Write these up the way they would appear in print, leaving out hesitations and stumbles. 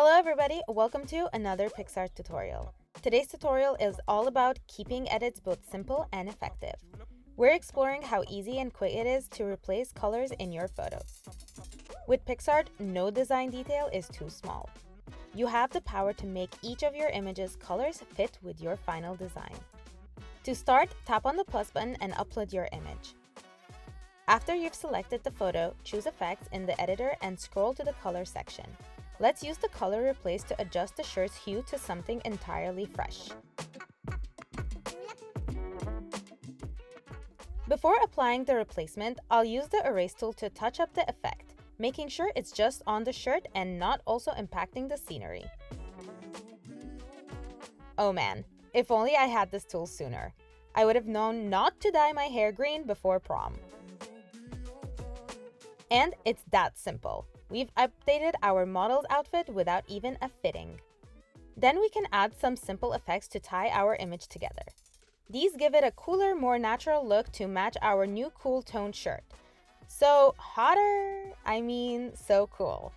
Hello everybody, welcome to another Picsart tutorial. Today's tutorial is all about keeping edits both simple and effective. We're exploring how easy and quick it is to replace colors in your photos. With Picsart, no design detail is too small. You have the power to make each of your images' colors fit with your final design. To start, tap on the plus button and upload your image. After you've selected the photo, choose Effects in the editor and scroll to the Color section. Let's use the Color Replace to adjust the shirt's hue to something entirely fresh. Before applying the replacement, I'll use the Erase tool to touch up the effect, making sure it's just on the shirt and not also impacting the scenery. Oh man, if only I had this tool sooner. I would have known not to dye my hair green before prom. And it's that simple. We've updated our model's outfit without even a fitting. Then we can add some simple effects to tie our image together. These give it a cooler, more natural look to match our new cool toned shirt. So hotter, so cool.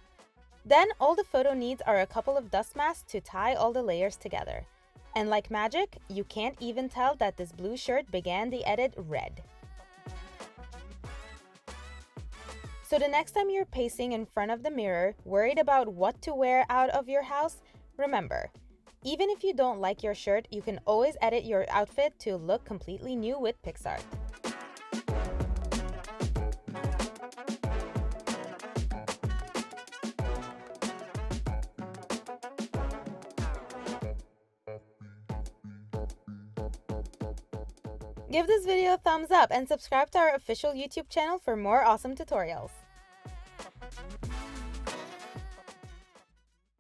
Then all the photo needs are a couple of dust masks to tie all the layers together. And like magic, you can't even tell that this blue shirt began the edit red. So the next time you're pacing in front of the mirror, worried about what to wear out of your house, remember, even if you don't like your shirt, you can always edit your outfit to look completely new with Picsart. Give this video a thumbs up and subscribe to our official YouTube channel for more awesome tutorials.